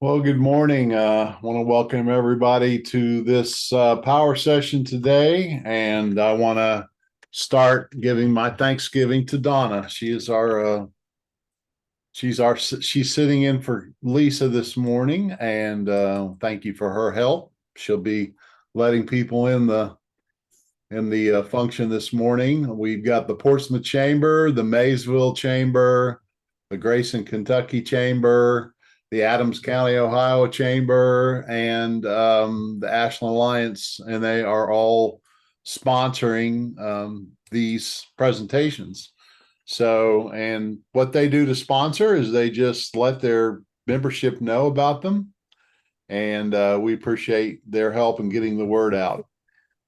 Well, good morning. I want to welcome everybody to this power session today, and I want to start giving my Thanksgiving to Donna. She's sitting in for Lisa this morning, and thank you for her help. She'll be letting people in the function this morning. We've got the Portsmouth Chamber, the Maysville Chamber, the Grayson, Kentucky Chamber, the Adams County, Ohio Chamber, and the Ashland Alliance, and they are all sponsoring these presentations. So, and what they do to sponsor is they just let their membership know about them, and we appreciate their help in getting the word out.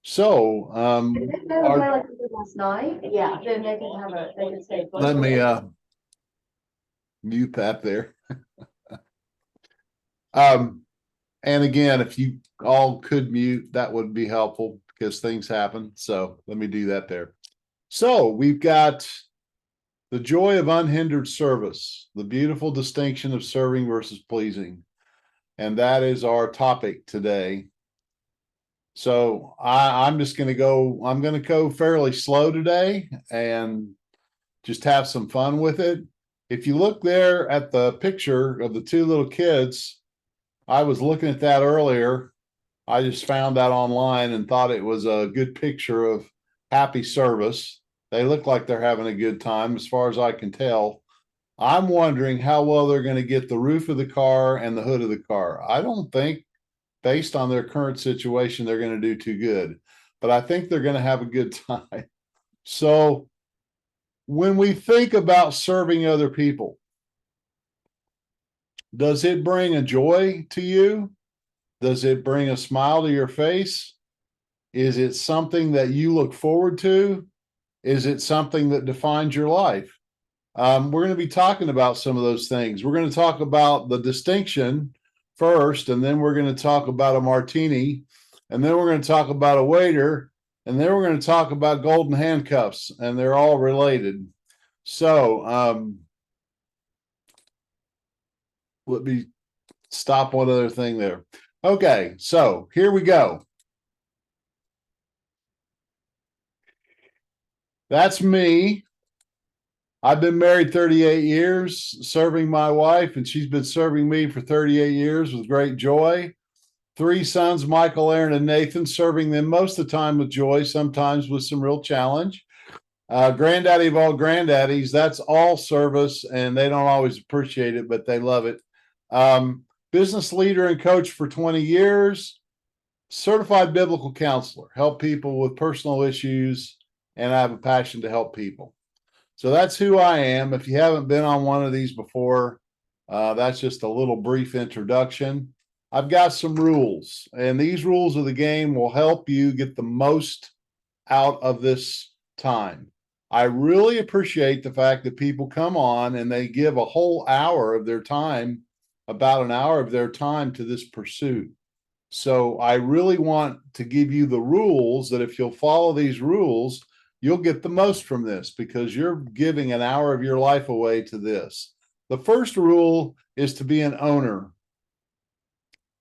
So, our, Last night, yeah, then they can have a, they can stay. let me mute that there. Um, and again, if you all could mute, that would be helpful because things happen. So let me do that there. So we've got the joy of unhindered service, the beautiful distinction of serving versus pleasing. And that is our topic today. So I'm just going to go, I'm going to go fairly slow today and just have some fun with it. If you look there at the picture of the two little kids, I was looking at that earlier. I just found that online and thought it was a good picture of happy service. They look like they're having a good time as far as I can tell. I'm wondering how well they're going to get the roof of the car and the hood of the car. I don't think, based on their current situation, they're going to do too good, but I think they're going to have a good time. So when we think about serving other people, does it bring a joy to you? Does it bring a smile to your face? Is it something that you look forward to? Is it something that defines your life? We're going to be talking about some of those things. We're going to talk about the distinction first, and then we're going to talk about a martini, and then we're going to talk about a waiter, and then we're going to talk about golden handcuffs, and they're all related. So let me stop one other thing there. Okay, so here we go. That's me. I've been married 38 years, serving my wife, and she's been serving me for 38 years with great joy. Three sons, Michael, Aaron, and Nathan, serving them most of the time with joy, sometimes with some real challenge. Granddaddy of all granddaddies, that's all service, and they don't always appreciate it, but they love it. Business leader and coach for 20 years, certified biblical counselor, help people with personal issues, and I have a passion to help people. So that's who I am. If you haven't been on one of these before, that's just a little brief introduction. I've got some rules, and these rules of the game will help you get the most out of this time. I really appreciate the fact that people come on and they give a whole hour of their time, about an hour of their time to this pursuit. So I really want to give you the rules that if you'll follow these rules, you'll get the most from this because you're giving an hour of your life away to this. The first rule is to be an owner.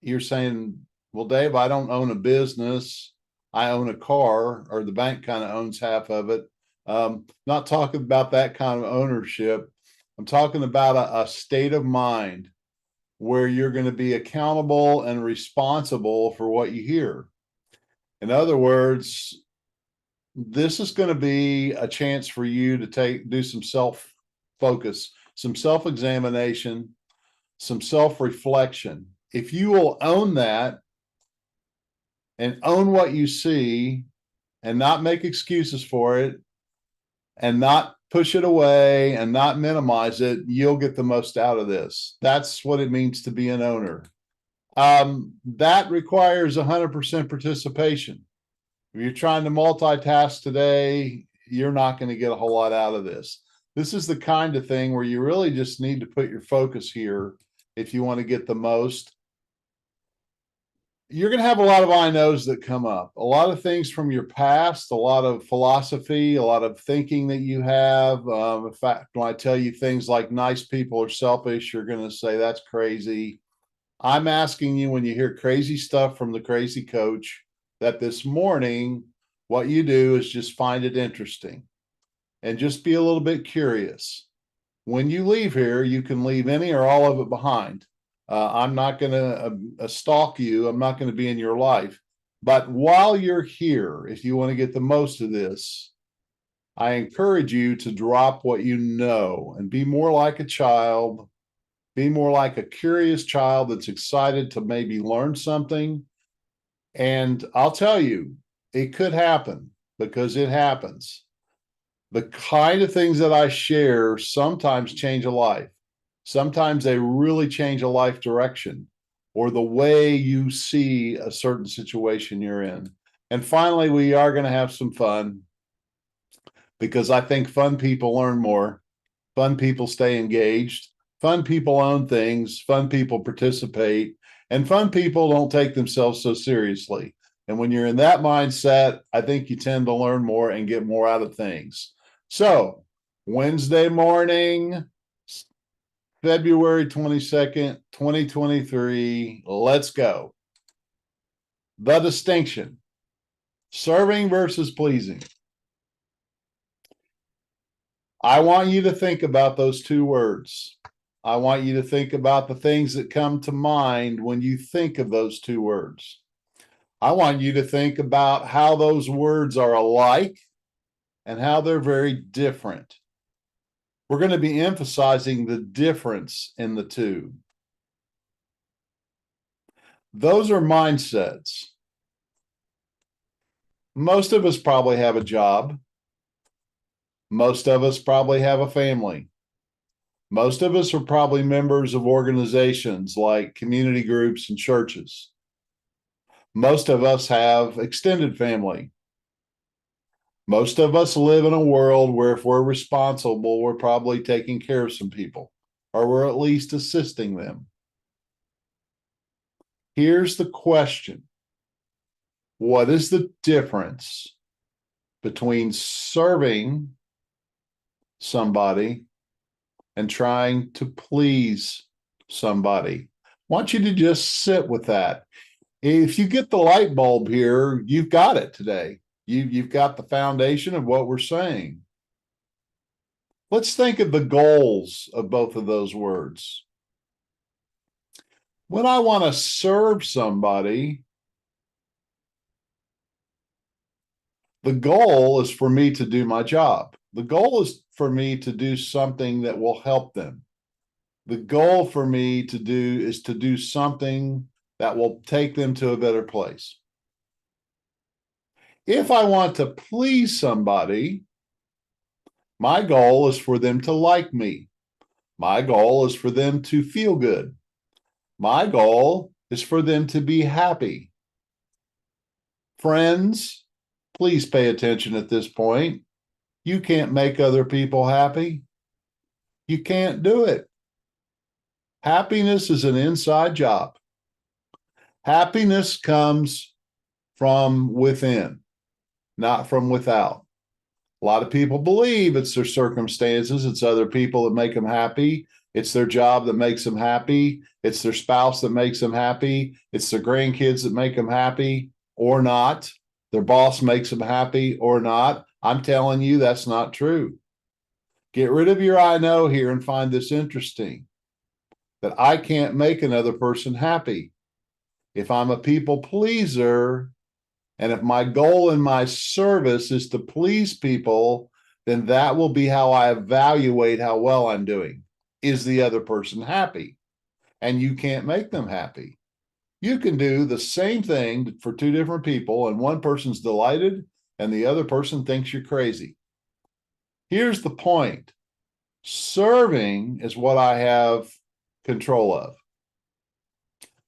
You're saying, well, Dave, I don't own a business. I own a car, or the bank kind of owns half of it. Not talking about that kind of ownership. I'm talking about a state of mind where you're going to be accountable and responsible for what you hear. In other words, this is going to be a chance for you to do some self focus, some self examination, some self reflection. If you will own that and own what you see and not make excuses for it and not push it away and not minimize it, you'll get the most out of this. That's what it means to be an owner. That requires 100% participation. If you're trying to multitask today, you're not going to get a whole lot out of this. This is the kind of thing where you really just need to put your focus here if you want to get the most. You're going to have a lot of I knows that come up, a lot of things from your past, a lot of philosophy, a lot of thinking that you have. In fact, when I tell you things like nice people are selfish, you're going to say that's crazy. I'm asking you, when you hear crazy stuff from the crazy coach, that this morning, what you do is just find it interesting and just be a little bit curious. When you leave here, you can leave any or all of it behind. I'm not going to stalk you. I'm not going to be in your life. But while you're here, if you want to get the most of this, I encourage you to drop what you know and be more like a child. Be more like a curious child that's excited to maybe learn something. And I'll tell you, it could happen, because it happens. The kind of things that I share sometimes change a life. Sometimes they really change a life direction or the way you see a certain situation you're in. And finally, we are going to have some fun, because I think fun people learn more. Fun people stay engaged. Fun people own things. Fun people participate. And fun people don't take themselves so seriously. And when you're in that mindset, I think you tend to learn more and get more out of things. So, Wednesday morning, February 22nd, 2023, let's go. The distinction: serving versus pleasing. I want you to think about those two words. I want you to think about the things that come to mind when you think of those two words. I want you to think about how those words are alike and how they're very different. We're going to be emphasizing the difference in the two. Those are mindsets. Most of us probably have a job. Most of us probably have a family. Most of us are probably members of organizations like community groups and churches. Most of us have extended family. Most of us live in a world where, if we're responsible, we're probably taking care of some people, or we're at least assisting them. Here's the question: what is the difference between serving somebody and trying to please somebody? I want you to just sit with that. If you get the light bulb here, you've got it today. You've got the foundation of what we're saying. Let's think of the goals of both of those words. When I want to serve somebody, the goal is for me to do my job. The goal is for me to do something that will help them. The goal for me to do is to do something that will take them to a better place. If I want to please somebody, my goal is for them to like me. My goal is for them to feel good. My goal is for them to be happy. Friends, please pay attention at this point. You can't make other people happy. You can't do it. Happiness is an inside job. Happiness comes from within, not from without. A lot of people believe it's their circumstances, it's other people that make them happy. It's their job that makes them happy. It's their spouse that makes them happy. It's their grandkids that make them happy, or not. Their boss makes them happy, or not. I'm telling you, that's not true. Get rid of your I know here and find this interesting: that I can't make another person happy. If I'm a people pleaser, and if my goal in my service is to please people, then that will be how I evaluate how well I'm doing. Is the other person happy? And you can't make them happy. You can do the same thing for two different people, and one person's delighted and the other person thinks you're crazy. Here's the point: serving is what I have control of.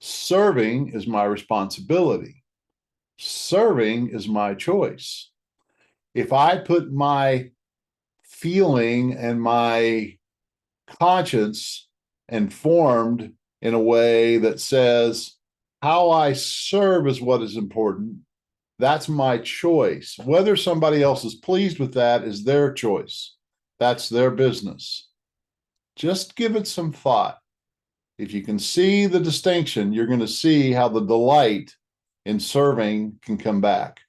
Serving is my responsibility. Serving is my choice. If I put my feeling and my conscience informed in a way that says how I serve is what is important, that's my choice. Whether somebody else is pleased with that is their choice. That's their business. Just give it some thought. If you can see the distinction, you're going to see how the delight in serving can come back.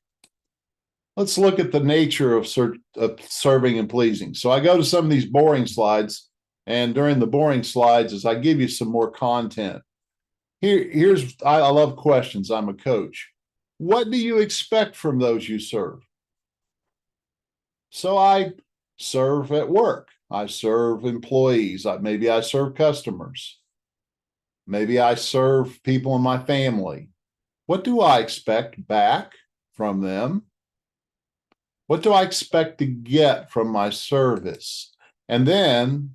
Let's look at the nature of serving and pleasing. So I go to some of these boring slides, and during the boring slides, as I give you some more content. I love questions. I'm a coach. What do you expect from those you serve? So I serve at work. I serve employees. Maybe I serve customers. Maybe I serve people in my family. What do I expect back from them? What do I expect to get from my service? And then,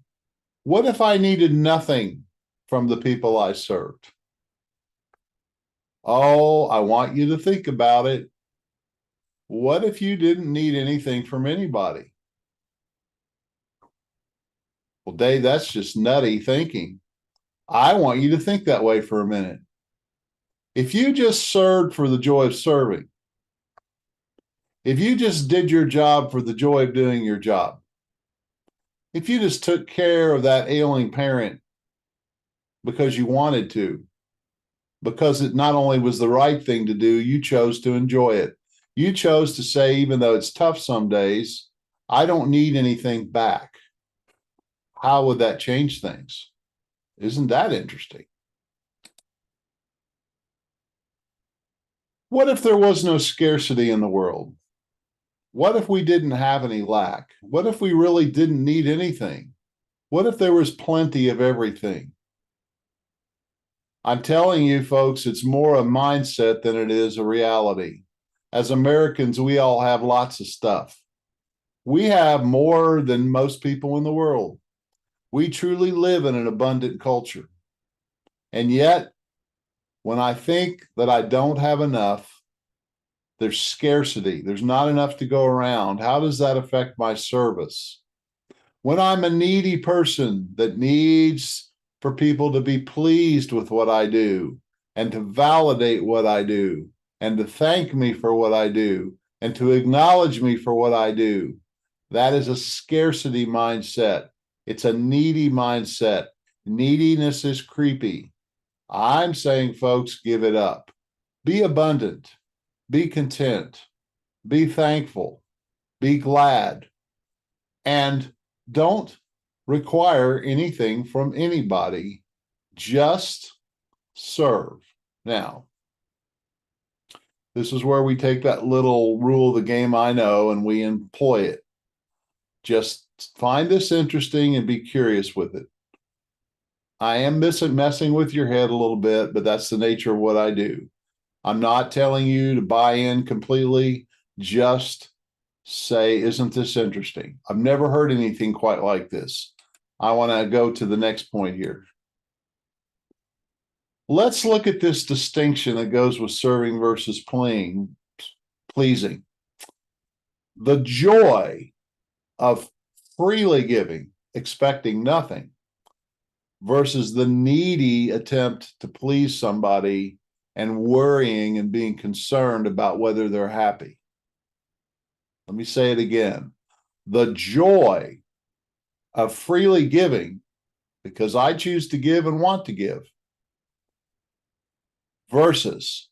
what if I needed nothing from the people I served? Oh, I want you to think about it. What if you didn't need anything from anybody? Well, Dave, that's just nutty thinking. I want you to think that way for a minute. If you just served for the joy of serving, if you just did your job for the joy of doing your job, if you just took care of that ailing parent because you wanted to, because it not only was the right thing to do, you chose to enjoy it. You chose to say, even though it's tough some days, I don't need anything back. How would that change things? Isn't that interesting? What if there was no scarcity in the world? What if we didn't have any lack? What if we really didn't need anything? What if there was plenty of everything? I'm telling you, folks, it's more a mindset than it is a reality. As Americans, we all have lots of stuff. We have more than most people in the world. We truly live in an abundant culture. And yet, when I think that I don't have enough, there's scarcity. There's not enough to go around. How does that affect my service? When I'm a needy person that needs for people to be pleased with what I do and to validate what I do and to thank me for what I do and to acknowledge me for what I do, that is a scarcity mindset. It's a needy mindset. Neediness is creepy. I'm saying, folks, give it up. Be abundant. Be content. Be thankful. Be glad. And don't require anything from anybody. Just serve. Now, this is where we take that little rule of the game I know and we employ it. Just find this interesting and be curious with it. I am messing with your head a little bit, but that's the nature of what I do. I'm not telling you to buy in completely. Just say, isn't this interesting? I've never heard anything quite like this. I want to go to the next point here. Let's look at this distinction that goes with serving versus pleasing. The joy of freely giving, expecting nothing, versus the needy attempt to please somebody and worrying and being concerned about whether they're happy. Let me say it again. The joy of freely giving, because I choose to give and want to give, versus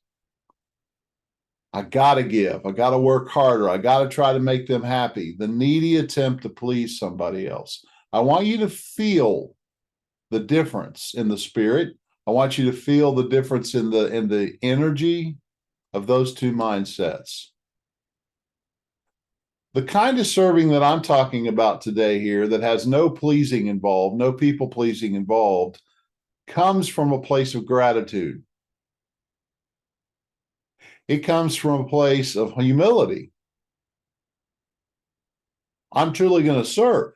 I got to give, I got to work harder, I got to try to make them happy. The needy attempt to please somebody else. I want you to feel the difference in the spirit. I want you to feel the difference in the energy of those two mindsets. The kind of serving that I'm talking about today here that has no pleasing involved, no people pleasing involved, comes from a place of gratitude. It comes from a place of humility. I'm truly going to serve.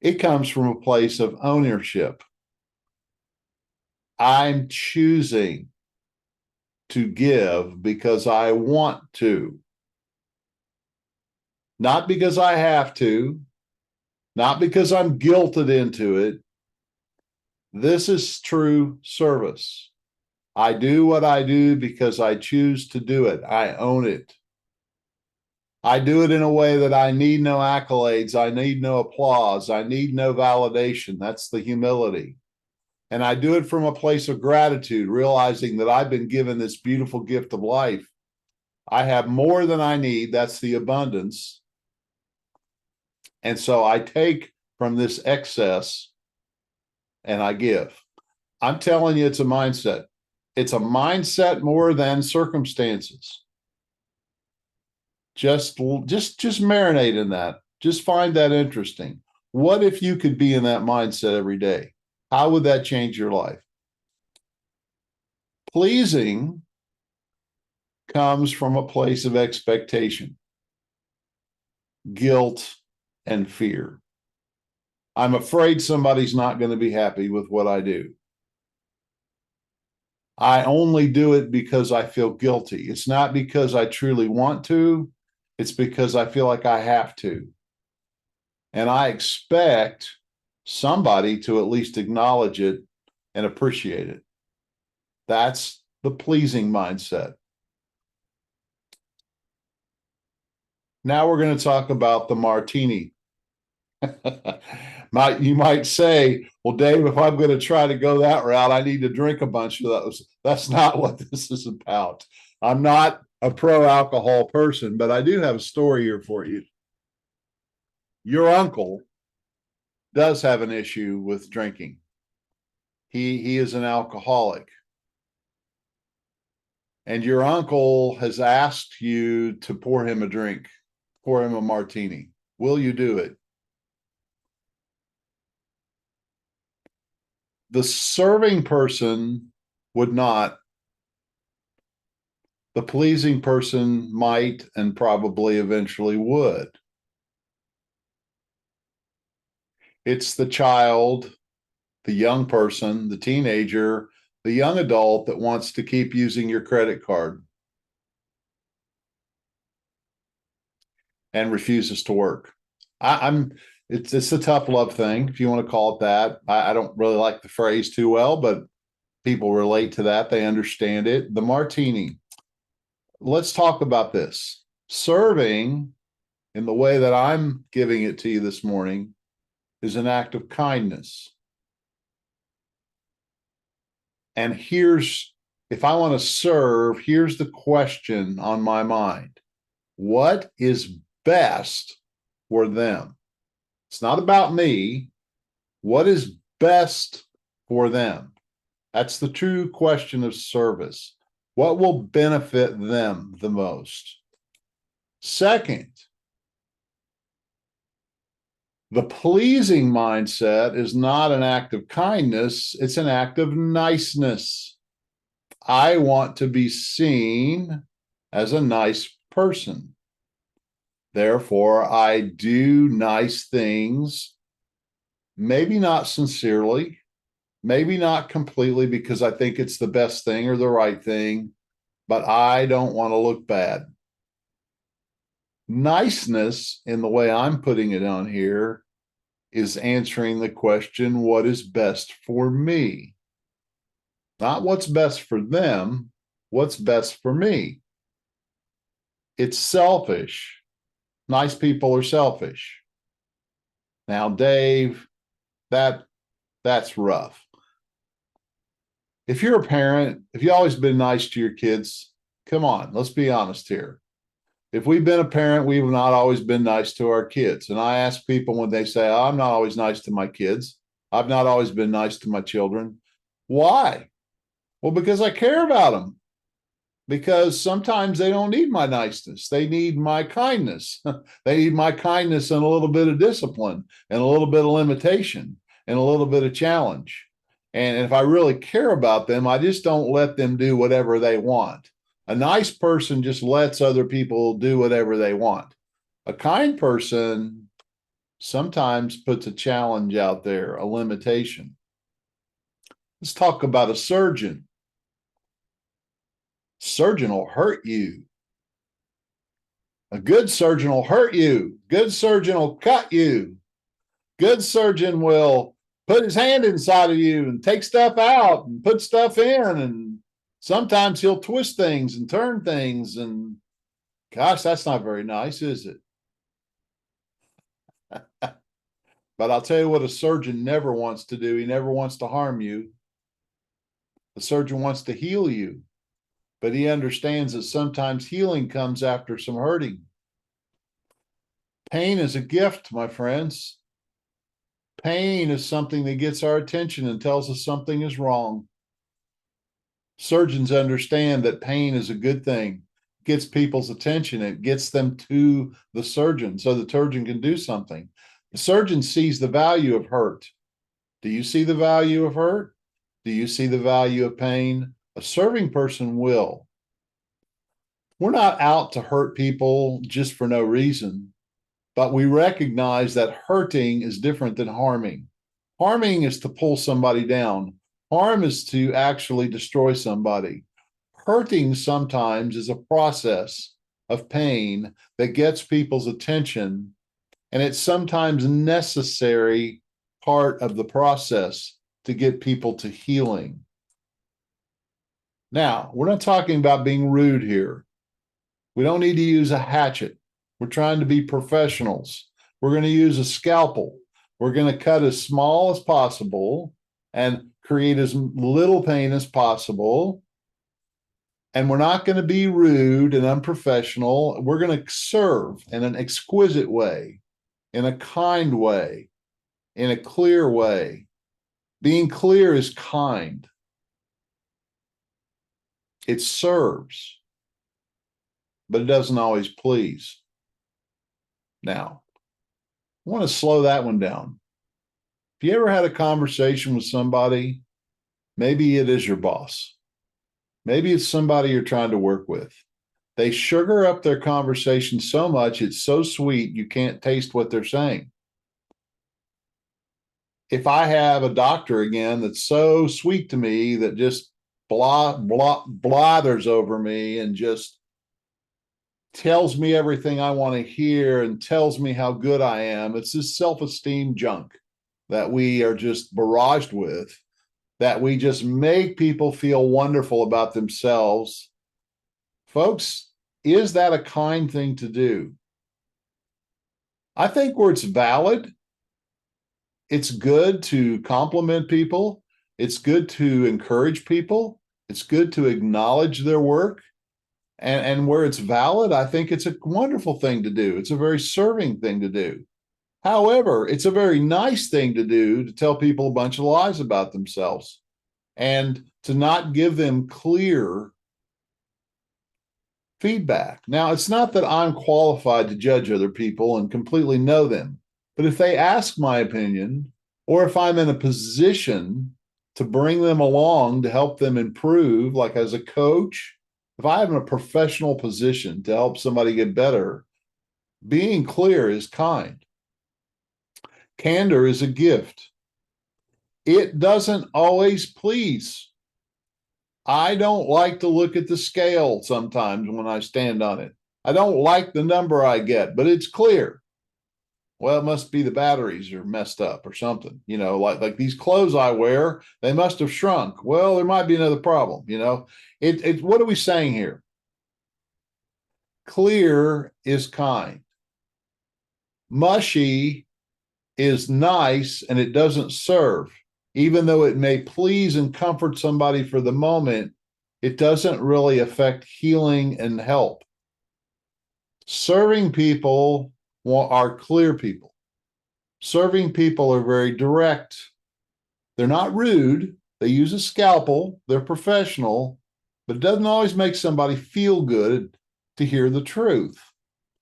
It comes from a place of ownership. I'm choosing to give because I want to. Not because I have to, not because I'm guilted into it. This is true service. I do what I do because I choose to do it. I own it. I do it in a way that I need no accolades. I need no applause. I need no validation. That's the humility. And I do it from a place of gratitude, realizing that I've been given this beautiful gift of life. I have more than I need. That's the abundance. And so I take from this excess and I give. I'm telling you, it's a mindset. It's a mindset more than circumstances. Just marinate in that. Just find that interesting. What if you could be in that mindset every day? How would that change your life? Pleasing comes from a place of expectation, guilt, and fear. I'm afraid somebody's not going to be happy with what I do. I only do it because I feel guilty. It's not because I truly want to. It's because I feel like I have to. And I expect somebody to at least acknowledge it and appreciate it. That's the pleasing mindset. Now we're going to talk about the martini. You might say, well, Dave, if I'm going to try to go that route, I need to drink a bunch of those. That's not what this is about. I'm not a pro-alcohol person, but I do have a story here for you. Your uncle does have an issue with drinking. He is an alcoholic. And your uncle has asked you to pour him a drink, pour him a martini. Will you do it? The serving person would not. The pleasing person might and probably eventually would. It's the child, the young person, the teenager, the young adult that wants to keep using your credit card and refuses to work. It's a tough love thing, if you want to call it that. I don't really like the phrase too well, but people relate to that. They understand it. The martini. Let's talk about this. Serving in the way that I'm giving it to you this morning is an act of kindness. And if I want to serve, here's the question on my mind. What is best for them? It's not about me. What is best for them? That's the true question of service. What will benefit them the most? Second, the pleasing mindset is not an act of kindness, it's an act of niceness. I want to be seen as a nice person. Therefore, I do nice things, maybe not sincerely, maybe not completely because I think it's the best thing or the right thing, but I don't want to look bad. Niceness, in the way I'm putting it on here, is answering the question, what is best for me? Not what's best for them, what's best for me. It's selfish. Nice people are selfish. Now, Dave, that's rough. If you're a parent, if you've always been nice to your kids, come on, let's be honest here. If we've been a parent, we've not always been nice to our kids. And I ask people when they say, oh, I'm not always nice to my kids. I've not always been nice to my children. Why? Well, because I care about them. Because sometimes they don't need my niceness. They need my kindness. They need my kindness and a little bit of discipline and a little bit of limitation and a little bit of challenge. And if I really care about them, I just don't let them do whatever they want. A nice person just lets other people do whatever they want. A kind person sometimes puts a challenge out there, a limitation. Let's talk about a surgeon. Surgeon will hurt you. A good surgeon will hurt you. Good surgeon will cut you. Good surgeon will put his hand inside of you and take stuff out and put stuff in. And sometimes he'll twist things and turn things. And gosh, that's not very nice, is it? But I'll tell you what a surgeon never wants to do. He never wants to harm you. The surgeon wants to heal you, but he understands that sometimes healing comes after some hurting. Pain is a gift, my friends. Pain is something that gets our attention and tells us something is wrong. Surgeons understand that pain is a good thing. It gets people's attention. It gets them to the surgeon so the surgeon can do something. The surgeon sees the value of hurt. Do you see the value of hurt? Do you see the value of pain? A serving person will. We're not out to hurt people just for no reason, but we recognize that hurting is different than harming. Harming is to pull somebody down. Harm is to actually destroy somebody. Hurting sometimes is a process of pain that gets people's attention, and it's sometimes necessary part of the process to get people to healing. Now, we're not talking about being rude here. We don't need to use a hatchet. We're trying to be professionals. We're going to use a scalpel. We're going to cut as small as possible and create as little pain as possible. And we're not going to be rude and unprofessional. We're going to serve in an exquisite way, in a kind way, in a clear way. Being clear is kind. It serves, but it doesn't always please. Now, I want to slow that one down. If you ever had a conversation with somebody, maybe it is your boss. Maybe it's somebody you're trying to work with. They sugar up their conversation so much, it's so sweet, you can't taste what they're saying. If I have a doctor again that's so sweet to me that just blathers over me and just tells me everything I want to hear and tells me how good I am, it's this self-esteem junk that we are just barraged with, that we just make people feel wonderful about themselves. Folks, is that a kind thing to do? I think where it's valid, it's good to compliment people. It's good to encourage people. It's good to acknowledge their work. And where it's valid, I think it's a wonderful thing to do. It's a very serving thing to do. However, it's a very nice thing to do to tell people a bunch of lies about themselves and to not give them clear feedback. Now, it's not that I'm qualified to judge other people and completely know them, but if they ask my opinion, or if I'm in a position to bring them along to help them improve, like as a coach, if I am in a professional position to help somebody get better, being clear is kind. Candor is a gift. It doesn't always please. I don't like to look at the scale sometimes when I stand on it. I don't like the number I get, but it's clear. Well, it must be the batteries are messed up or something, like these clothes I wear, they must have shrunk. Well, there might be another problem, what are we saying here? Clear is kind. Mushy is nice and it doesn't serve. Even though it may please and comfort somebody for the moment, it doesn't really affect healing and help. Serving people are clear people. Serving people are very direct. They're not rude. They use a scalpel. They're professional, but it doesn't always make somebody feel good to hear the truth.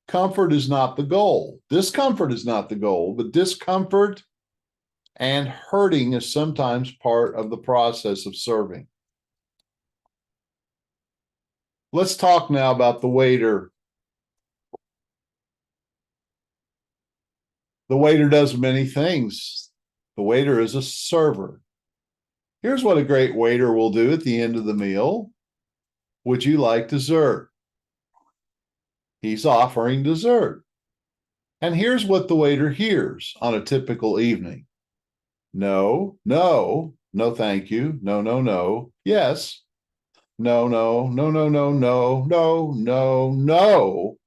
Comfort is not the goal. Discomfort is not the goal, but discomfort and hurting is sometimes part of the process of serving. Let's talk now about the waiter. The waiter does many things. The waiter is a server. Here's what a great waiter will do at the end of the meal. Would you like dessert? He's offering dessert. And here's what the waiter hears on a typical evening. No, no, no, thank you. No, no, no. Yes. No, no, no, no, no, no, no, no, no.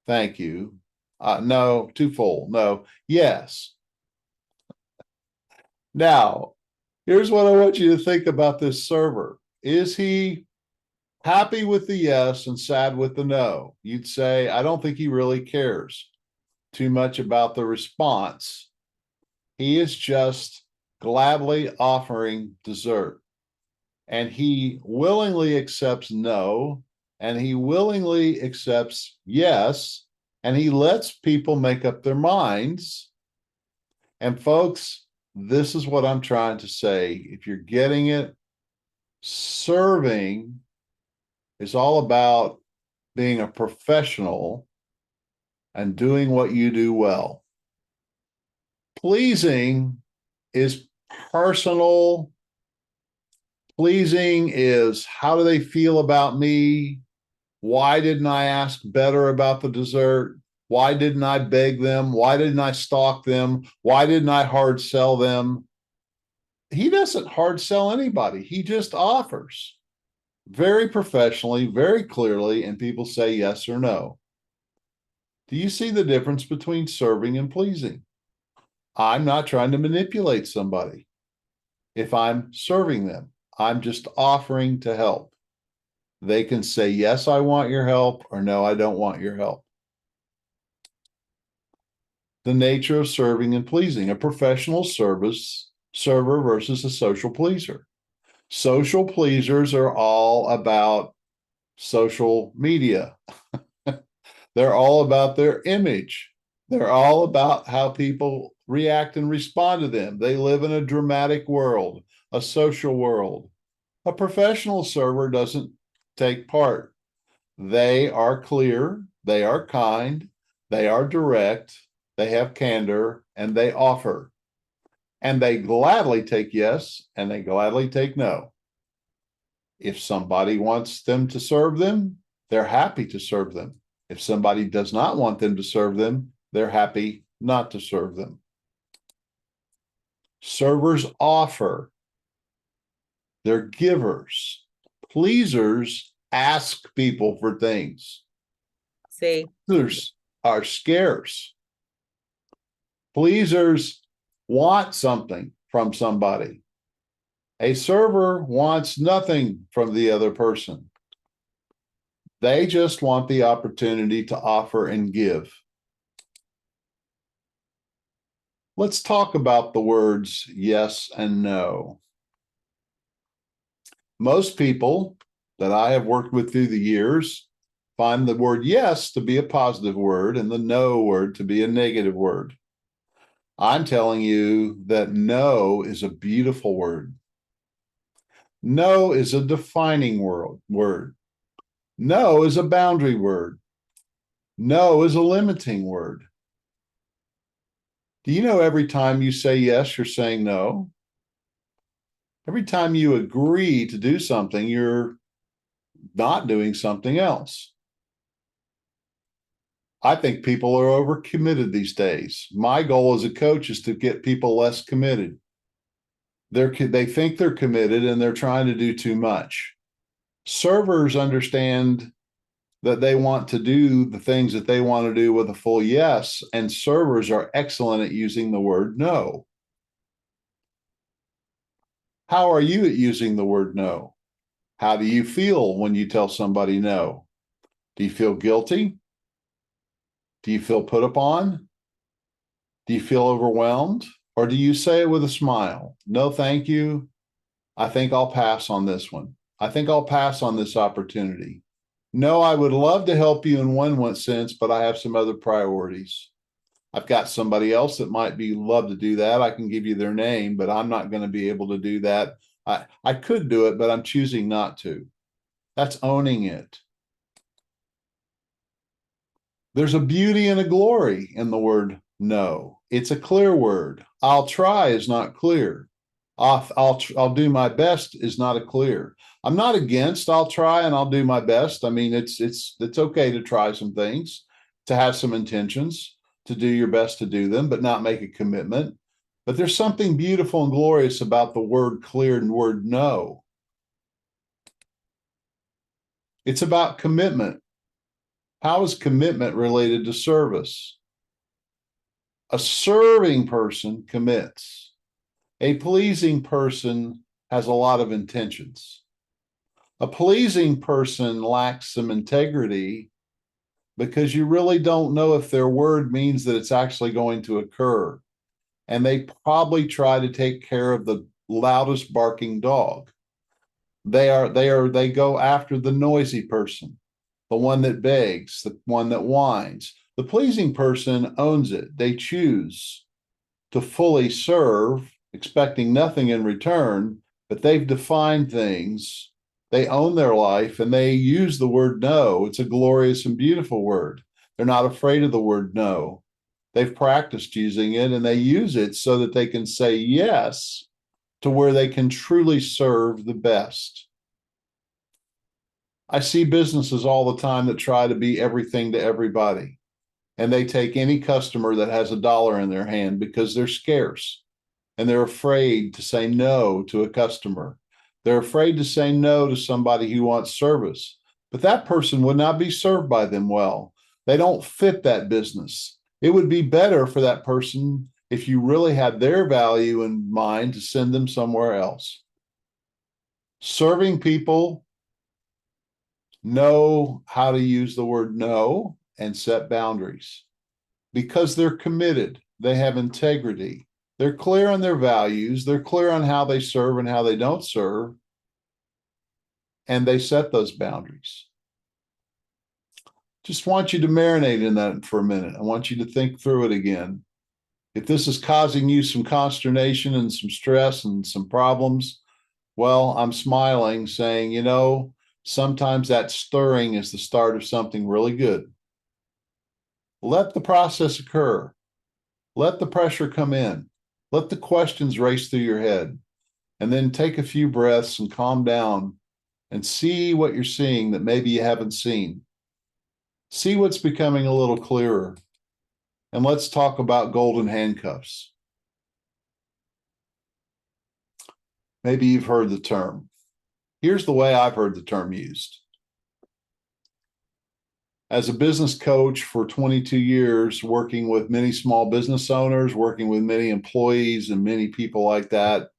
Thank you. No, too full. No. Yes. Now, here's what I want you to think about this server. Is he happy with the yes and sad with the no? You'd say, I don't think he really cares too much about the response. He is just gladly offering dessert. And he willingly accepts no, and he willingly accepts yes, and he lets people make up their minds. And folks, this is what I'm trying to say. If you're getting it, serving is all about being a professional and doing what you do well. Pleasing is personal. Pleasing is, how do they feel about me? Why didn't I ask better about the dessert? Why didn't I beg them? Why didn't I stalk them? Why didn't I hard sell them? He doesn't hard sell anybody. He just offers very professionally, very clearly, and people say yes or no. Do you see the difference between serving and pleasing? I'm not trying to manipulate somebody. If I'm serving them, I'm just offering to help. They can say, yes, I want your help, or no, I don't want your help. The nature of serving and pleasing: a professional server versus a social pleaser. Social pleasers are all about social media. They're all about their image. They're all about how people react and respond to them. They live in a dramatic world, a social world. A professional server doesn't take part. They are clear, they are kind, they are direct, they have candor, and they offer. And they gladly take yes, and they gladly take no. If somebody wants them to serve them, they're happy to serve them. If somebody does not want them to serve them, they're happy not to serve them. Servers offer. They're givers. Pleasers ask people for things. See, Pleasers are scarce. Pleasers want something from somebody. A server wants nothing from the other person. They just want the opportunity to offer and give. Let's talk about the words yes and no. Most people that I have worked with through the years find the word yes to be a positive word and the no word to be a negative word. I'm telling you that no is a beautiful word. No is a defining word. No is a boundary word. No is a limiting word. Do you know every time you say yes, you're saying no? Every time you agree to do something, you're not doing something else. I think people are overcommitted these days. My goal as a coach is to get people less committed. They think they're committed and they're trying to do too much. Servers understand that they want to do the things that they want to do with a full yes, and servers are excellent at using the word no. How are you at using the word no? How do you feel when you tell somebody no? Do you feel guilty? Do you feel put upon? Do you feel overwhelmed? Or do you say it with a smile? No, thank you. I think I'll pass on this one. I think I'll pass on this opportunity. No, I would love to help you in one sense, but I have some other priorities. I've got somebody else that might love to do that. I can give you their name, but I'm not going to be able to do that. I could do it, but I'm choosing not to. That's owning it. There's a beauty and a glory in the word no. It's a clear word. I'll try is not clear. I'll do my best is not a clear. I'm not against I'll try and I'll do my best. I mean, it's okay to try some things, to have some intentions, to do your best to do them, but not make a commitment. But there's something beautiful and glorious about the word clear and word no. It's about commitment. How is commitment related to service? A serving person commits. A pleasing person has a lot of intentions. A pleasing person lacks some integrity because you really don't know if their word means that it's actually going to occur. And they probably try to take care of the loudest barking dog. They go after the noisy person, the one that begs, the one that whines. The pleasing person owns it. They choose to fully serve, expecting nothing in return, but they've defined things. They own their life and they use the word no. It's a glorious and beautiful word. They're not afraid of the word no. They've practiced using it and they use it so that they can say yes to where they can truly serve the best. I see businesses all the time that try to be everything to everybody, and they take any customer that has a dollar in their hand because they're scarce and they're afraid to say no to a customer. They're afraid to say no to somebody who wants service, but that person would not be served by them well. They don't fit that business. It would be better for that person if you really had their value in mind to send them somewhere else. Serving people know how to use the word no and set boundaries because they're committed. They have integrity. They're clear on their values. They're clear on how they serve and how they don't serve. And they set those boundaries. Just want you to marinate in that for a minute. I want you to think through it again. If this is causing you some consternation and some stress and some problems, well, I'm smiling, saying, sometimes that stirring is the start of something really good. Let the process occur. Let the pressure come in. Let the questions race through your head. And then take a few breaths and calm down and see what you're seeing that maybe you haven't seen. See what's becoming a little clearer. And let's talk about golden handcuffs. Maybe you've heard the term. Here's the way I've heard the term used. As a business coach for 22 years, working with many small business owners, working with many employees and many people like that,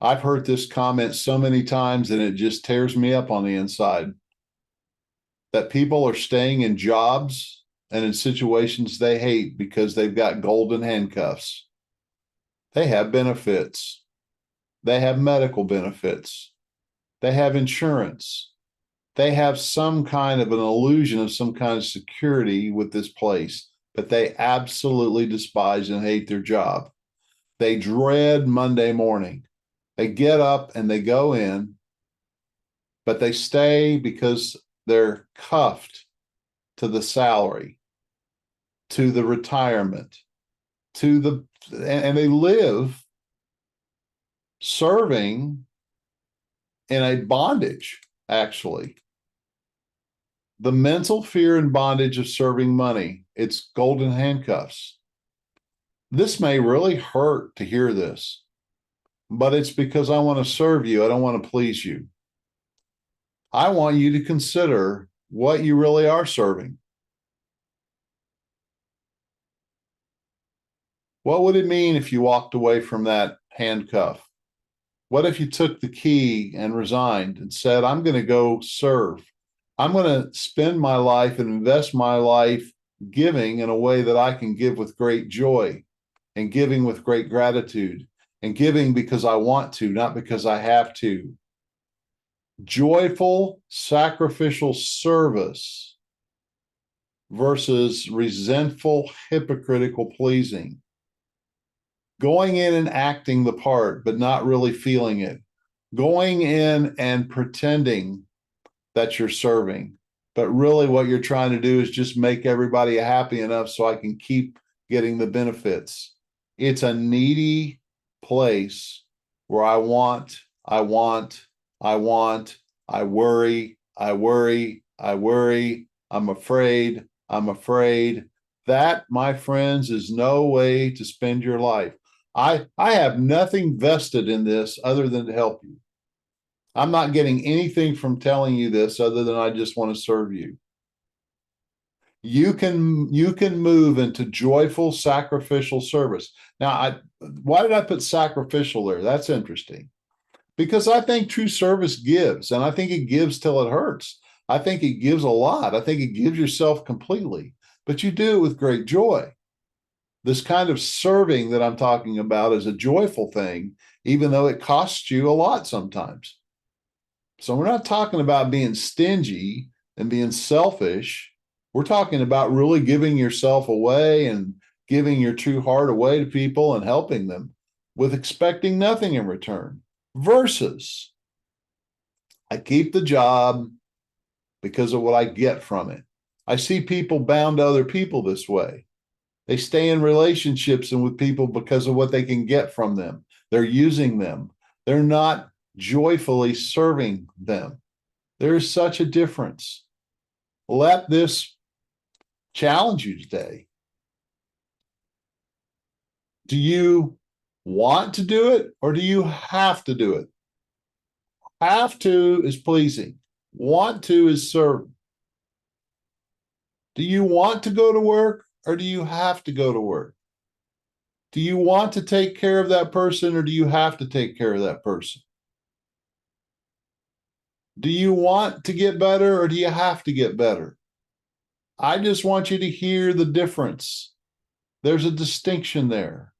I've heard this comment so many times and it just tears me up on the inside. That people are staying in jobs and in situations they hate because they've got golden handcuffs. They have benefits. They have medical benefits. They have insurance. They have some kind of an illusion of some kind of security with this place, but they absolutely despise and hate their job. They dread Monday morning. They get up and they go in, but they stay because they're cuffed to the salary, to the retirement, and they live serving in a bondage, actually. The mental fear and bondage of serving money, it's golden handcuffs. This may really hurt to hear this, but it's because I want to serve you. I don't want to please you. I want you to consider what you really are serving. What would it mean if you walked away from that handcuff? What if you took the key and resigned and said, I'm going to go serve? I'm going to spend my life and invest my life giving in a way that I can give with great joy and giving with great gratitude and giving because I want to, not because I have to. Joyful, sacrificial service versus resentful, hypocritical pleasing. Going in and acting the part, but not really feeling it. Going in and pretending that you're serving, but really what you're trying to do is just make everybody happy enough so I can keep getting the benefits. It's a needy place where I want, I worry, I'm afraid. That, my friends, is no way to spend your life. I have nothing vested in this other than to help you. I'm not getting anything from telling you this other than I just want to serve you. You can move into joyful, sacrificial service. Now, why did I put sacrificial there? That's interesting. because I think true service gives, and I think it gives till it hurts. I think it gives a lot. I think it gives yourself completely, but you do it with great joy. This kind of serving that I'm talking about is a joyful thing, even though it costs you a lot sometimes. So we're not talking about being stingy and being selfish. We're talking about really giving yourself away and giving your true heart away to people and helping them with expecting nothing in return. Versus, I keep the job because of what I get from it. I see people bound to other people this way. They stay in relationships and with people because of what they can get from them. They're using them. They're not joyfully serving them. There is such a difference. Let this challenge you today. Do you want to do it or do you have to do it? Have to is pleasing. Want to is serve. Do you want to go to work or do you have to go to work? Do you want to take care of that person or do you have to take care of that person? Do you want to get better or do you have to get better? I just want you to hear the difference. There's a distinction there.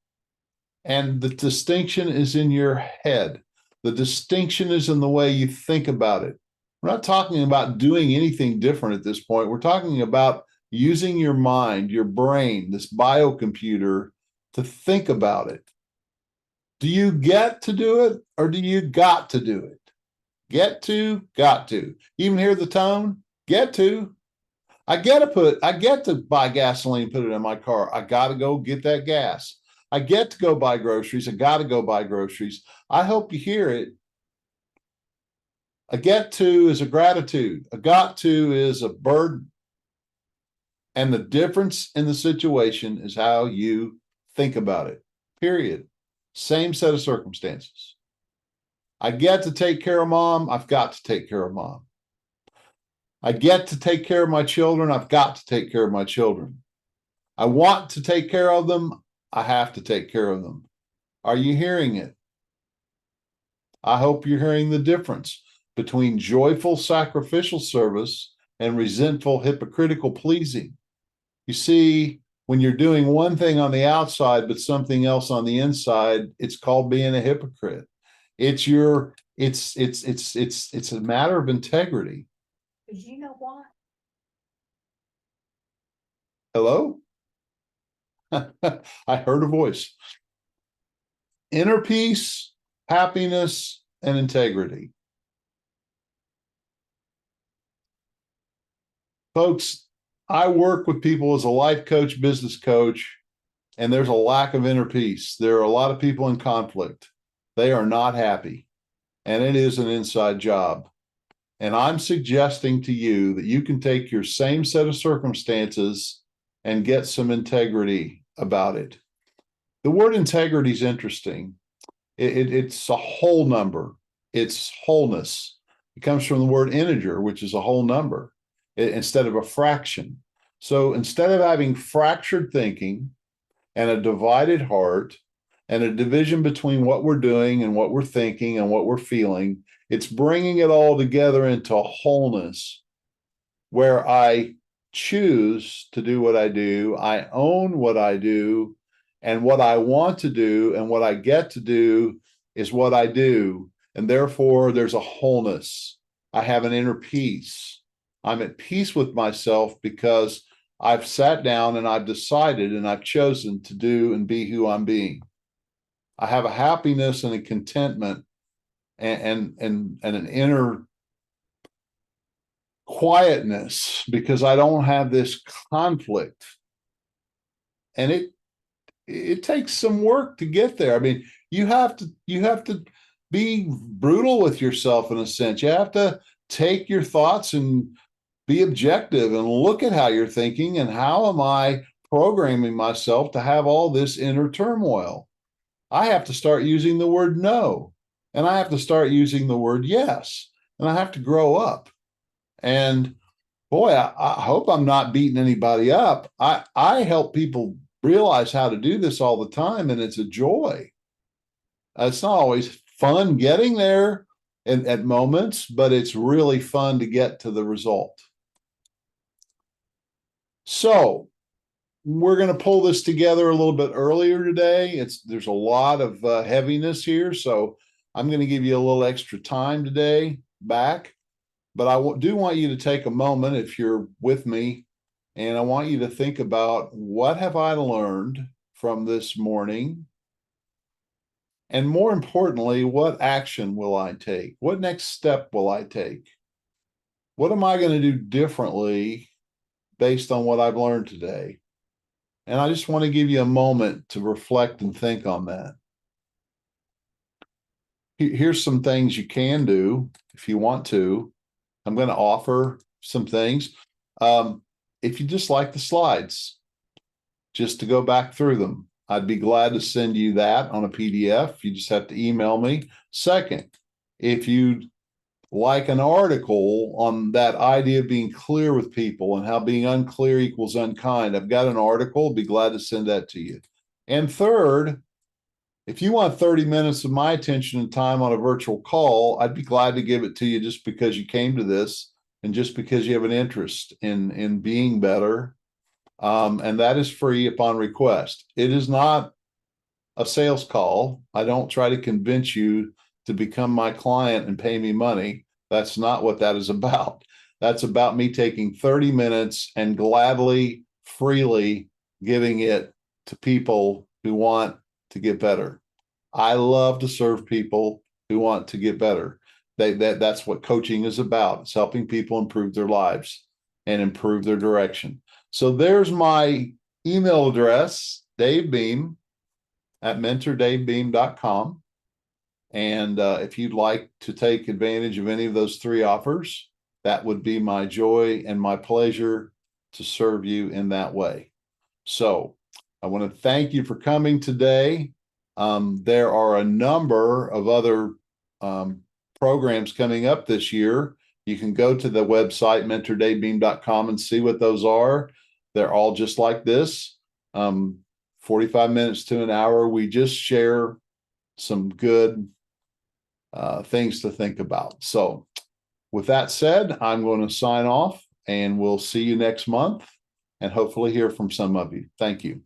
And the distinction is in your head. The distinction is in the way you think about it. We're not talking about doing anything different at this point. We're talking about using your mind, your brain, this biocomputer to think about it. Do you get to do it or do you got to do it? Get to, got to. Even hear the tone? Get to. I get to buy gasoline, put it in my car. I got to go get that gas. I get to go buy groceries. I got to go buy groceries. I hope you hear it. A get to is a gratitude. A got to is a burden. And the difference in the situation is how you think about it, period. Same set of circumstances. I get to take care of mom. I've got to take care of mom. I get to take care of my children. I've got to take care of my children. I want to take care of them. I have to take care of them. Are you hearing it? I hope you're hearing the difference between joyful sacrificial service and resentful hypocritical pleasing. You see, when you're doing one thing on the outside but something else on the inside, it's called being a hypocrite. It's a matter of integrity. Because you know what? Hello? I heard a voice. Inner peace, happiness, and integrity. Folks, I work with people as a life coach, business coach, and there's a lack of inner peace. There are a lot of people in conflict. They are not happy, and it is an inside job. And I'm suggesting to you that you can take your same set of circumstances and get some integrity about it. The word integrity is interesting. It's a whole number. It's wholeness. It comes from the word integer, which is a whole number, instead of a fraction. So instead of having fractured thinking and a divided heart and a division between what we're doing and what we're thinking and what we're feeling, it's bringing it all together into a wholeness where I choose to do what I do. I own what I do, and what I want to do and what I get to do is what I do. And therefore, there's a wholeness. I have an inner peace. I'm at peace with myself because I've sat down and I've decided and I've chosen to do and be who I'm being. I have a happiness and a contentment and an inner quietness because I don't have this conflict. And it takes some work to get there. I mean, you have to be brutal with yourself in a sense. You have to take your thoughts and be objective and look at how you're thinking and how am I programming myself to have all this inner turmoil. I have to start using the word no, and I have to start using the word yes, and I have to grow up. And boy, I hope I'm not beating anybody up. I help people realize how to do this all the time, and it's a joy. It's not always fun getting there at moments, but it's really fun to get to the result. So we're going to pull this together a little bit earlier today. There's a lot of heaviness here, so I'm going to give you a little extra time today back. But I do want you to take a moment, if you're with me, and I want you to think about, what have I learned from this morning? And more importantly, what action will I take? What next step will I take? What am I going to do differently based on what I've learned today? And I just want to give you a moment to reflect and think on that. Here's some things you can do if you want to. I'm going to offer some things. If you just like the slides, just to go back through them, I'd be glad to send you that on a PDF. You just have to email me. Second, if you'd like an article on that idea of being clear with people and how being unclear equals unkind, I've got an article. Be glad to send that to you. And third, if you want 30 minutes of my attention and time on a virtual call, I'd be glad to give it to you, just because you came to this and just because you have an interest in being better. And that is free upon request. It is not a sales call. I don't try to convince you to become my client and pay me money. That's not what that is about. That's about me taking 30 minutes and gladly, freely giving it to people who want to get better. I love to serve people who want to get better. That's what coaching is about. It's helping people improve their lives and improve their direction. So there's my email address, Dave Beam at mentordavebeam.com. And if you'd like to take advantage of any of those three offers, that would be my joy and my pleasure to serve you in that way. So I want to thank you for coming today. There are a number of other programs coming up this year. You can go to the website, mentordavebeam.com, and see what those are. They're all just like this, 45 minutes to an hour. We just share some good things to think about. So with that said, I'm going to sign off, and we'll see you next month and hopefully hear from some of you. Thank you.